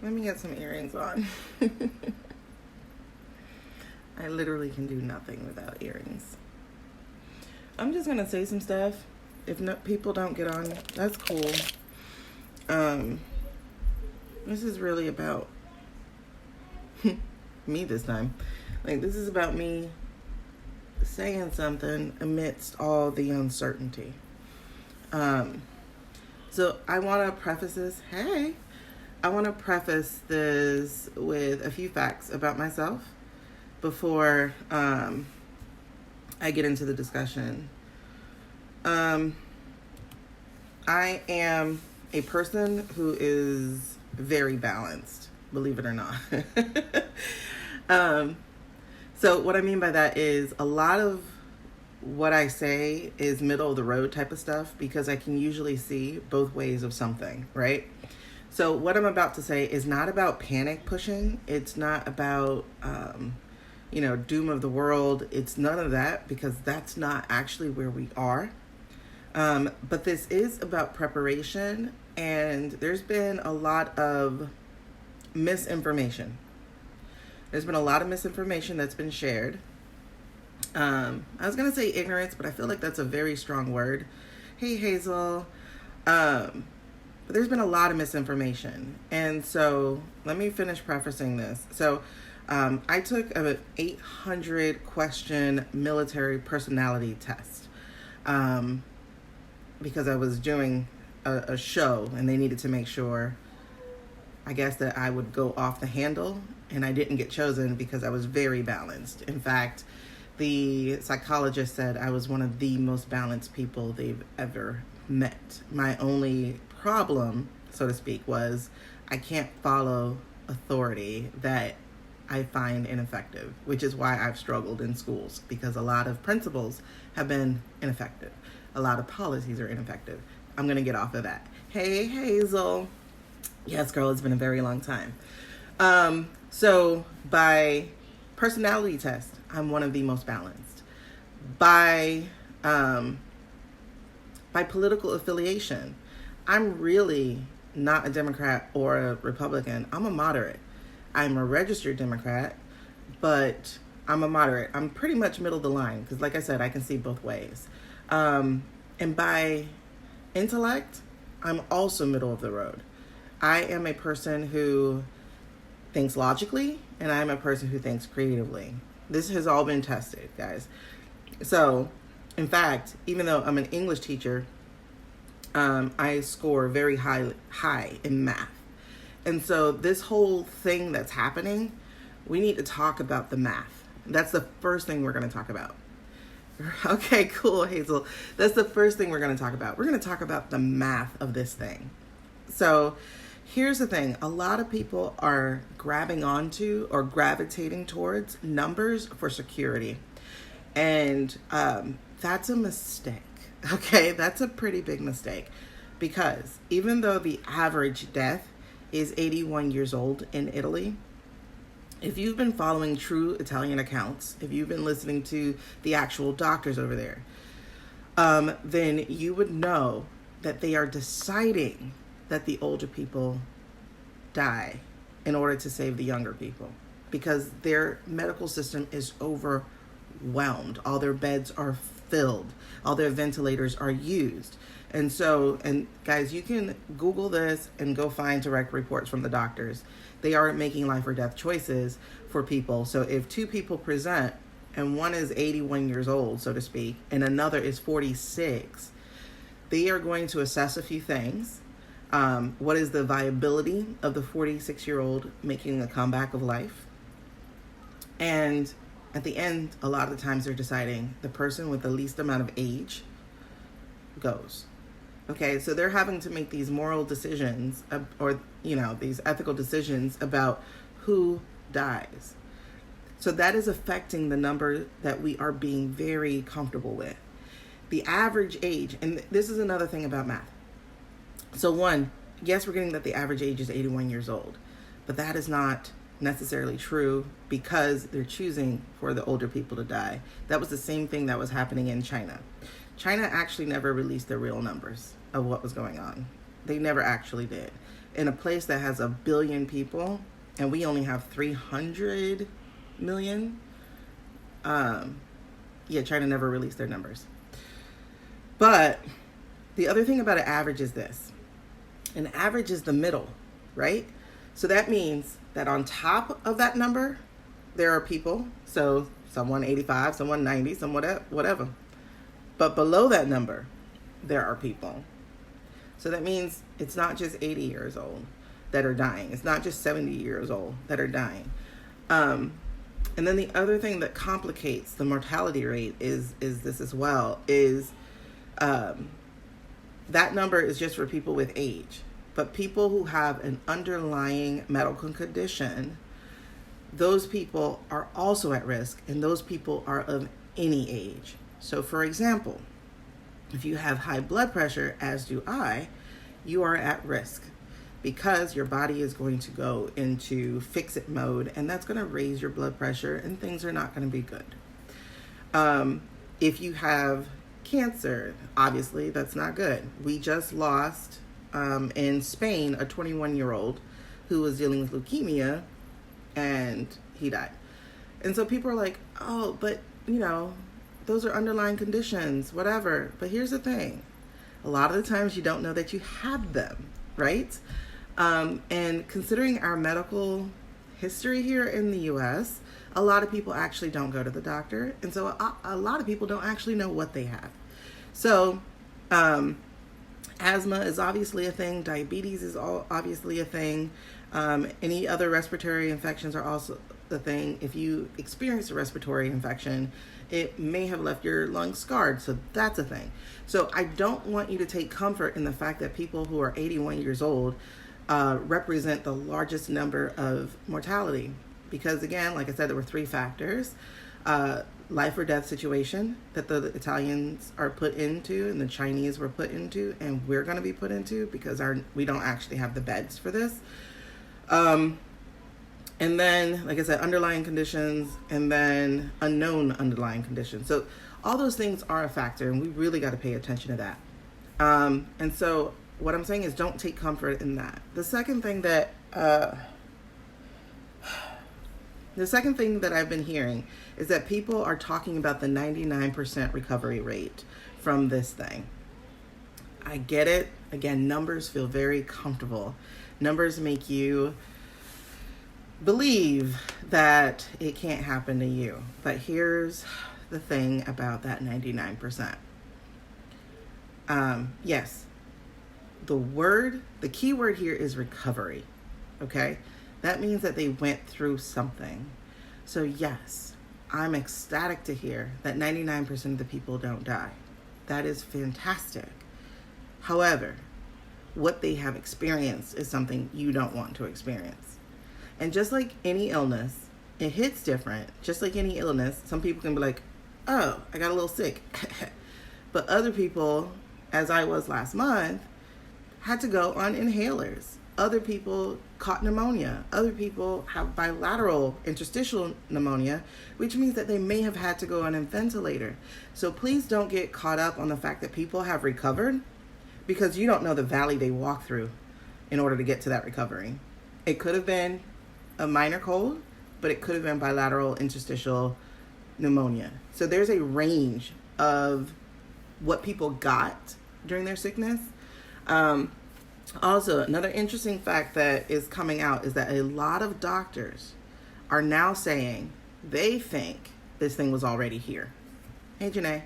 Let me get some earrings on. I literally can do nothing without earrings. I'm just gonna say some stuff. If no, people don't get on, that's cool. This is really about me this time. Like, this is about me saying something amidst all the uncertainty. So I want to preface this. I want to preface this with a few facts about myself before I get into the discussion. I am a person who is very balanced, believe it or not. So what I mean by that is a lot of what I say is middle of the road type of stuff because I can usually see both ways of something, right? So what I'm about to say is not about panic pushing. It's not about, doom of the world. It's none of that because that's not actually where we are. But this is about preparation, and there's been a lot of misinformation. There's been a lot of misinformation that's been shared. I was going to say ignorance, but I feel like that's a very strong word. Hey, Hazel. But there's been a lot of misinformation. And so let me finish prefacing this. So I took an 800 question military personality test because I was doing a show and they needed to make sure, I guess, that I would go off the handle, and I didn't get chosen because I was very balanced. In fact, the psychologist said I was one of the most balanced people they've ever met. My only problem, so to speak, was I can't follow authority that I find ineffective, which is why I've struggled in schools, because a lot of principals have been ineffective. A lot of policies are ineffective. I'm going to get off of that. Hey, Hazel. Yes, girl, it's been a very long time. So by personality test, I'm one of the most balanced. By political affiliation, I'm really not a Democrat or a Republican. I'm a moderate. I'm a registered Democrat, but I'm a moderate. I'm pretty much middle of the line because, like I said, I can see both ways. And by intellect, I'm also middle of the road. I am a person who thinks logically, and I'm a person who thinks creatively. This has all been tested, guys. So, in fact, even though I'm an English teacher, I score very high in math. And so this whole thing that's happening, we need to talk about the math. That's the first thing we're going to talk about. Okay, cool, Hazel. That's the first thing we're going to talk about. We're going to talk about the math of this thing. So here's the thing. A lot of people are grabbing onto or gravitating towards numbers for security. And that's a mistake. Okay, that's a pretty big mistake. Because even though the average death is 81 years old in Italy, if you've been following true Italian accounts, if you've been listening to the actual doctors over there, then you would know that they are deciding that the older people die in order to save the younger people because their medical system is overwhelmed. All their beds are filled. All their ventilators are used. And so, and guys, you can Google this and go find direct reports from the doctors. They are making life or death choices for people. So if two people present and one is 81 years old, so to speak, and another is 46, they are going to assess a few things. What is the viability of the 46-year-old making a comeback of life? And at the end, a lot of the times they're deciding the person with the least amount of age goes. Okay, so they're having to make these moral decisions or, these ethical decisions about who dies. So that is affecting the number that we are being very comfortable with. The average age, and this is another thing about math. So one, yes, we're getting that the average age is 81 years old, but that is not necessarily true because they're choosing for the older people to die. That was the same thing that was happening in China. China actually never released their real numbers of what was going on. They never actually did. in a place that has 1 billion people and we only have 300 million. China never released their numbers. But the other thing about an average is this. An average is the middle, right? So that means that on top of that number, there are people. So someone 85, someone 90, someone whatever. But below that number, there are people. So that means it's not just 80 years old that are dying. It's not just 70 years old that are dying. And then the other thing that complicates the mortality rate is this as well, is that number is just for people with age. But people who have an underlying medical condition, those people are also at risk, and those people are of any age. So for example, if you have high blood pressure, as do I, you are at risk because your body is going to go into fix-it mode, and that's going to raise your blood pressure, and things are not going to be good. If you have cancer, obviously that's not good. We just lost in Spain a 21-year-old who was dealing with leukemia, and he died. And so people are like, oh, but those are underlying conditions, whatever. But here's the thing. A lot of the times you don't know that you have them, right? And considering our medical history here in the U.S., a lot of people actually don't go to the doctor. And so a lot of people don't actually know what they have. So asthma is obviously a thing. Diabetes is obviously a thing. Any other respiratory infections are also the thing. If you experience a respiratory infection, it may have left your lungs scarred. So that's a thing. So I don't want you to take comfort in the fact that people who are 81 years old represent the largest number of mortality. Because again, like I said, there were 3 factors. Life or death situation that the Italians are put into and the Chinese were put into, and we're going to be put into because we don't actually have the beds for this. And then, like I said, underlying conditions, and then unknown underlying conditions. So all those things are a factor, and we really got to pay attention to that. And so what I'm saying is don't take comfort in that. The second thing that I've been hearing is that people are talking about the 99% recovery rate from this thing. I get it. Again, numbers feel very comfortable. Numbers make you believe that it can't happen to you. But here's the thing about that 99%. Yes, the key word here is recovery. Okay? That means that they went through something. So yes, I'm ecstatic to hear that 99% of the people don't die. That is fantastic. However, what they have experienced is something you don't want to experience. And just like any illness, it hits different. Just like any illness, some people can be like, oh, I got a little sick. But other people, as I was last month, had to go on inhalers. Other people caught pneumonia. Other people have bilateral interstitial pneumonia, which means that they may have had to go on a ventilator. So please don't get caught up on the fact that people have recovered, because you don't know the valley they walk through in order to get to that recovery. It could have been a minor cold, but it could have been bilateral interstitial pneumonia. So there's a range of what people got during their sickness. Also, another interesting fact that is coming out is that a lot of doctors are now saying they think this thing was already here. Hey, Janae.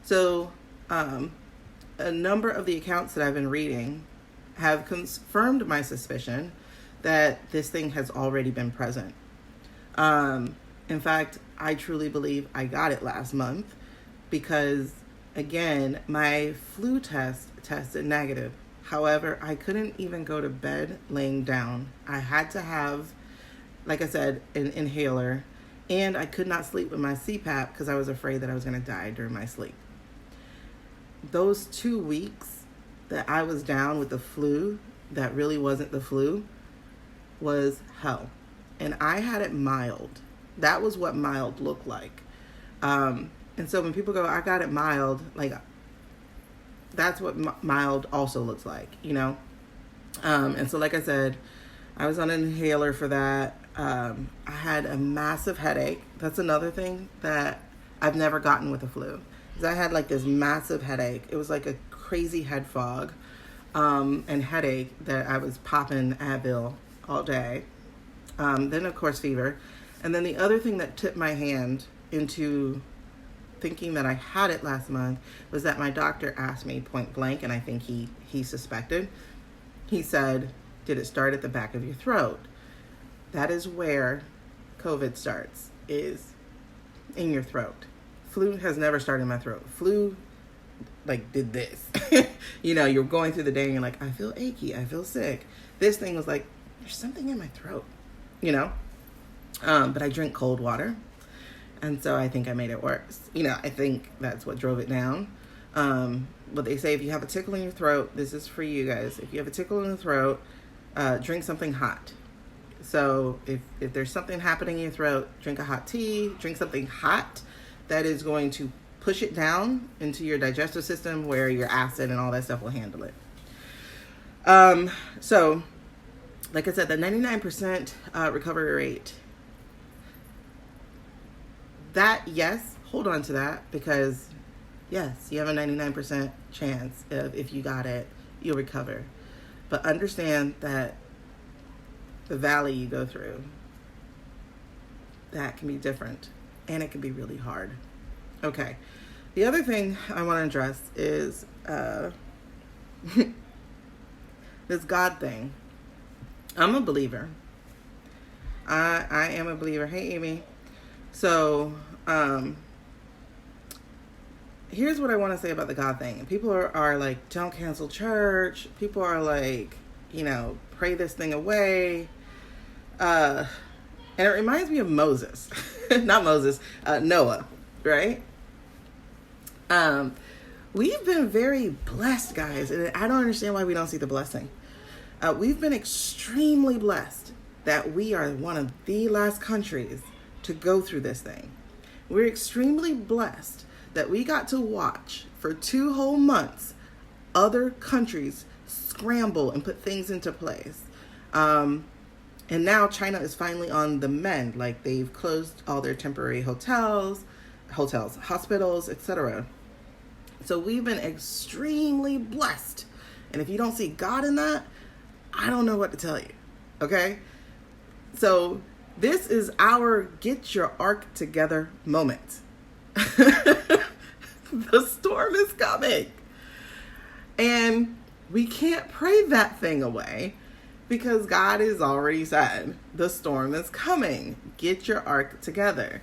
So, a number of the accounts that I've been reading have confirmed my suspicion that this thing has already been present. In fact, I truly believe I got it last month because, again, my flu test tested negative. However, I couldn't even go to bed laying down. I had to have, like I said, an inhaler, and I could not sleep with my CPAP because I was afraid that I was going to die during my sleep. Those 2 weeks that I was down with the flu, that really wasn't the flu, was hell. And I had it mild. That was what mild looked like. And so when people go, I got it mild, like, that's what mild also looks like, you know? And so, like I said, I was on an inhaler for that. I had a massive headache. That's another thing that I've never gotten with the flu. Is I had like this massive headache. It was like a crazy head fog and headache that I was popping Advil all day. Then, of course, fever. And then the other thing that tipped my hand into thinking that I had it last month was that my doctor asked me point blank, and I think he suspected. He said, did it start at the back of your throat? That is where COVID starts, is in your throat. Flu has never started in my throat. Flu, like, did this. You're going through the day and you're like, I feel achy, I feel sick. This thing was like, there's something in my throat, But I drink cold water. And so I think I made it worse. I think that's what drove it down. But they say if you have a tickle in your throat, this is for you guys. If you have a tickle in the throat, drink something hot. So if there's something happening in your throat, drink a hot tea, drink something hot that is going to push it down into your digestive system where your acid and all that stuff will handle it. So, like I said, the 99% recovery rate, that, yes, hold on to that, because yes, you have a 99% chance of, if you got it, you'll recover. But understand that the valley you go through, that can be different, and it can be really hard. Okay. The other thing I want to address is this God thing. I'm a believer. I am a believer. Hey, Amy. So, here's what I want to say about the God thing. People are like, don't cancel church. People are like, pray this thing away. And it reminds me of Moses. Not Moses, Noah, right? We've been very blessed, guys, and I don't understand why we don't see the blessing. We've been extremely blessed that we are one of the last countries to go through this thing. We're extremely blessed that we got to watch for 2 whole months other countries scramble and put things into place. And now China is finally on the mend. Like, they've closed all their temporary hotels, hospitals, etc. So we've been extremely blessed. And if you don't see God in that, I don't know what to tell you. Okay? So this is our get your ark together moment. The storm is coming. And we can't pray that thing away because God has already said the storm is coming. Get your ark together.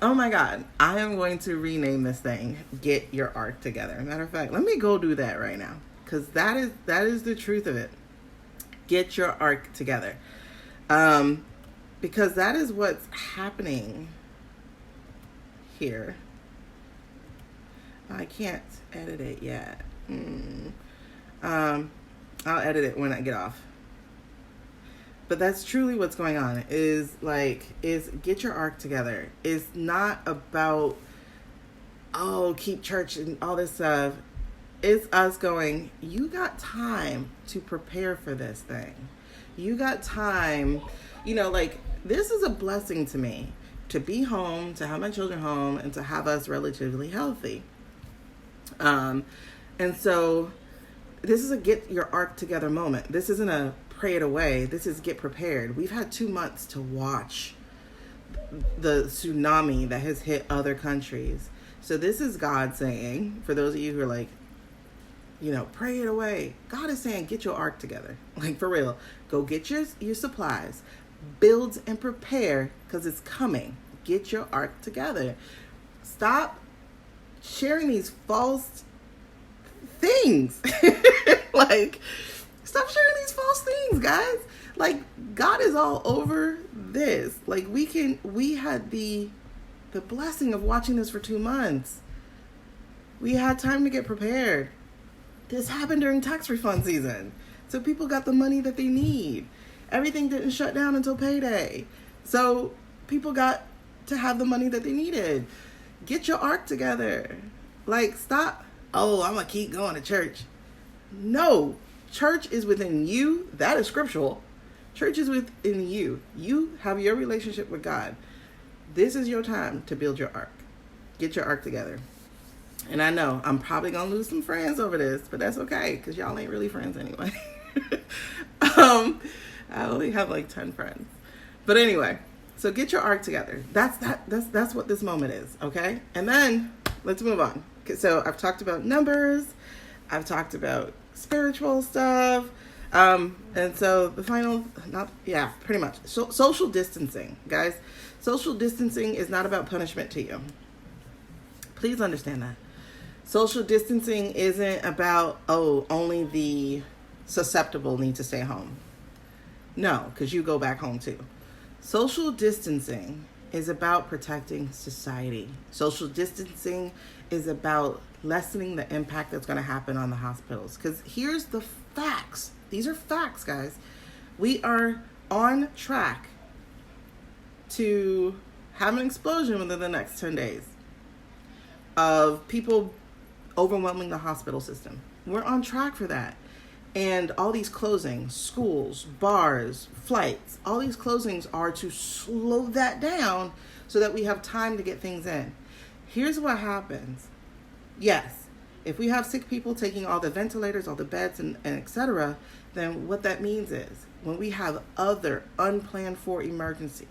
Oh my God, I am going to rename this thing, Get Your Ark Together. Matter of fact, let me go do that right now, because that is the truth of it. Get your ark together. Because that is what's happening here. I can't edit it yet. I'll edit it when I get off. But that's truly what's going on, is get your ark together. It's not about, keep church and all this stuff. It's us going, you got time to prepare for this thing. You got time, this is a blessing to me, to be home, to have my children home, and to have us relatively healthy. And so this is a get your ark together moment. This isn't a pray it away. This is get prepared. We've had 2 months to watch the tsunami that has hit other countries. So this is God saying, for those of you who are like, pray it away. God is saying, get your ark together. Like, for real. Go get your supplies. Build and prepare, because it's coming. Get your ark together. Stop sharing these false things. Stop sharing these false things, guys. God is all over this. We had the blessing of watching this for 2 months. We had time to get prepared. This happened during tax refund season. So people got the money that they need. Everything didn't shut down until payday. So people got to have the money that they needed. Get your ark together. Stop. I'm going to keep going to church. No. church is within you. That is scriptural. Church is within you. You have your relationship with God. This is your time to build your ark. Get your ark together. And I know I'm probably going to lose some friends over this, but that's okay, because y'all ain't really friends anyway. I only have like 10 friends. But anyway, so get your ark together. That's what this moment is, okay? And then let's move on. So I've talked about numbers. I've talked about spiritual stuff. And so the final, pretty much. So, social distancing, guys. Social distancing is not about punishment to you. Please understand that. Social distancing isn't about, only the susceptible need to stay home. No, because you go back home too. Social distancing is about protecting society. Social distancing is about lessening the impact that's going to happen on the hospitals. Because here's the facts. These are facts, guys. We are on track to have an explosion within the next 10 days of people overwhelming the hospital system. We're on track for that. And all these closings, schools, bars, flights, all these closings are to slow that down so that we have time to get things in. Here's what happens. Yes, if we have sick people taking all the ventilators, all the beds, and etc., then what that means is when we have other unplanned for emergencies,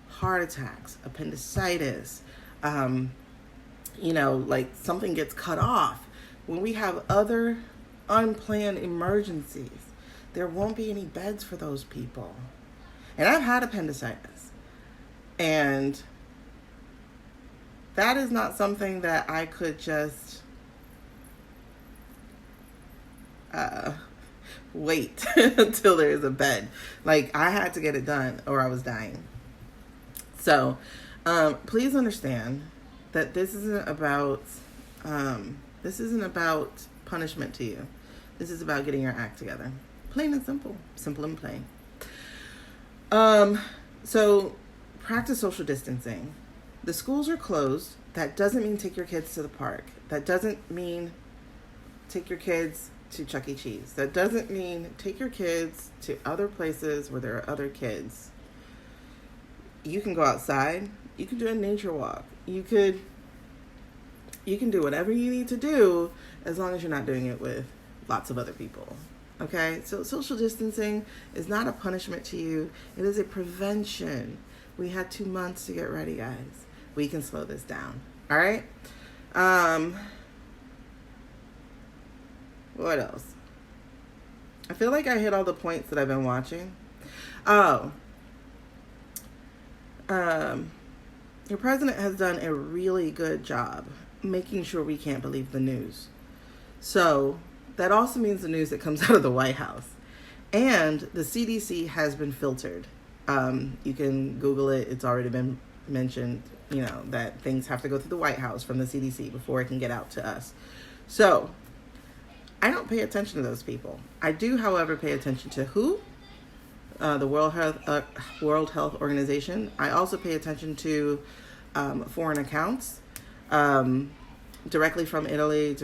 heart attacks, appendicitis, like something gets cut off, when we have other unplanned emergencies, there won't be any beds for those people. And I've had appendicitis, and that is not something that I could just wait until there's a bed. Like, I had to get it done or I was dying. So please understand that this isn't about punishment to you. This is about getting your act together. Plain and simple. Simple and plain. So practice social distancing. The schools are closed. That doesn't mean take your kids to the park. That doesn't mean take your kids to Chuck E. Cheese. That doesn't mean take your kids to other places where there are other kids. You can go outside. You can do a nature walk. You can do whatever you need to do as long as you're not doing it with lots of other people. Okay? So social distancing is not a punishment to you. It is a prevention. We had 2 months to get ready, guys. We can slow this down. All right? What else? I feel like I hit all the points that I've been watching. Your president has done a really good job making sure we can't believe the news. So that also means the news that comes out of the White House. And the CDC has been filtered. You can Google it. It's already been mentioned, that things have to go through the White House from the CDC before it can get out to us. So I don't pay attention to those people. I do, however, pay attention to who? The World Health Organization. I also pay attention to foreign accounts, directly from Italy,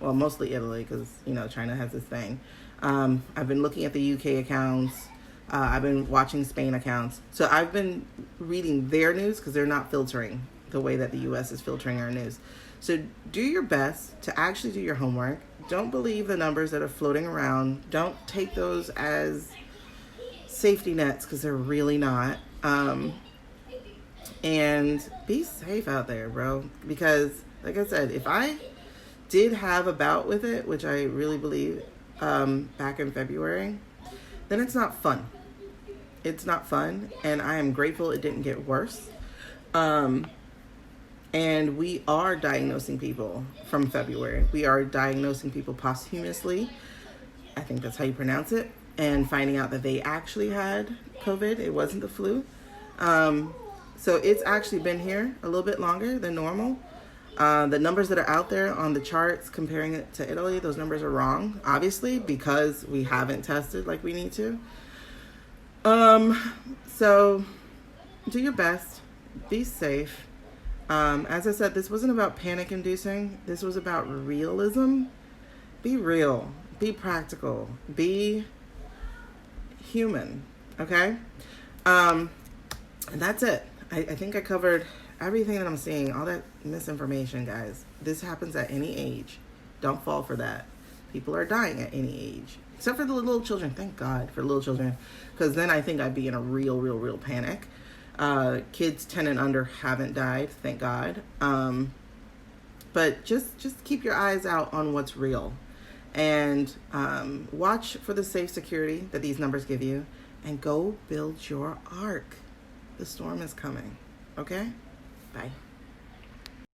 mostly Italy, because, China has this thing. I've been looking at the UK accounts. I've been watching Spain accounts. So I've been reading their news because they're not filtering the way that the US is filtering our news. So do your best to actually do your homework. Don't believe the numbers that are floating around. Don't take those as safety nets because they're really not. And be safe out there, bro. Because, like I said, if I did have a bout with it, which I really believe back in February, then it's not fun. It's not fun, and I am grateful it didn't get worse. And we are diagnosing people from February. We are diagnosing people posthumously. I think that's how you pronounce it. And finding out that they actually had COVID. It wasn't the flu. So it's actually been here a little bit longer than normal. The numbers that are out there on the charts comparing it to Italy, those numbers are wrong, obviously, because we haven't tested like we need to. So do your best. Be safe. As I said, this wasn't about panic inducing. This was about realism. Be real. Be practical. Be human. Okay? And that's it. I think I covered everything that I'm seeing. All that misinformation, guys. This happens at any age. Don't fall for that. People are dying at any age. Except for the little children. Thank God for little children. Because then I think I'd be in a real panic. Kids 10 and under haven't died. Thank God. But just keep your eyes out on what's real. And watch for the safe security that these numbers give you. And go build your ark. The storm is coming. Okay? Bye.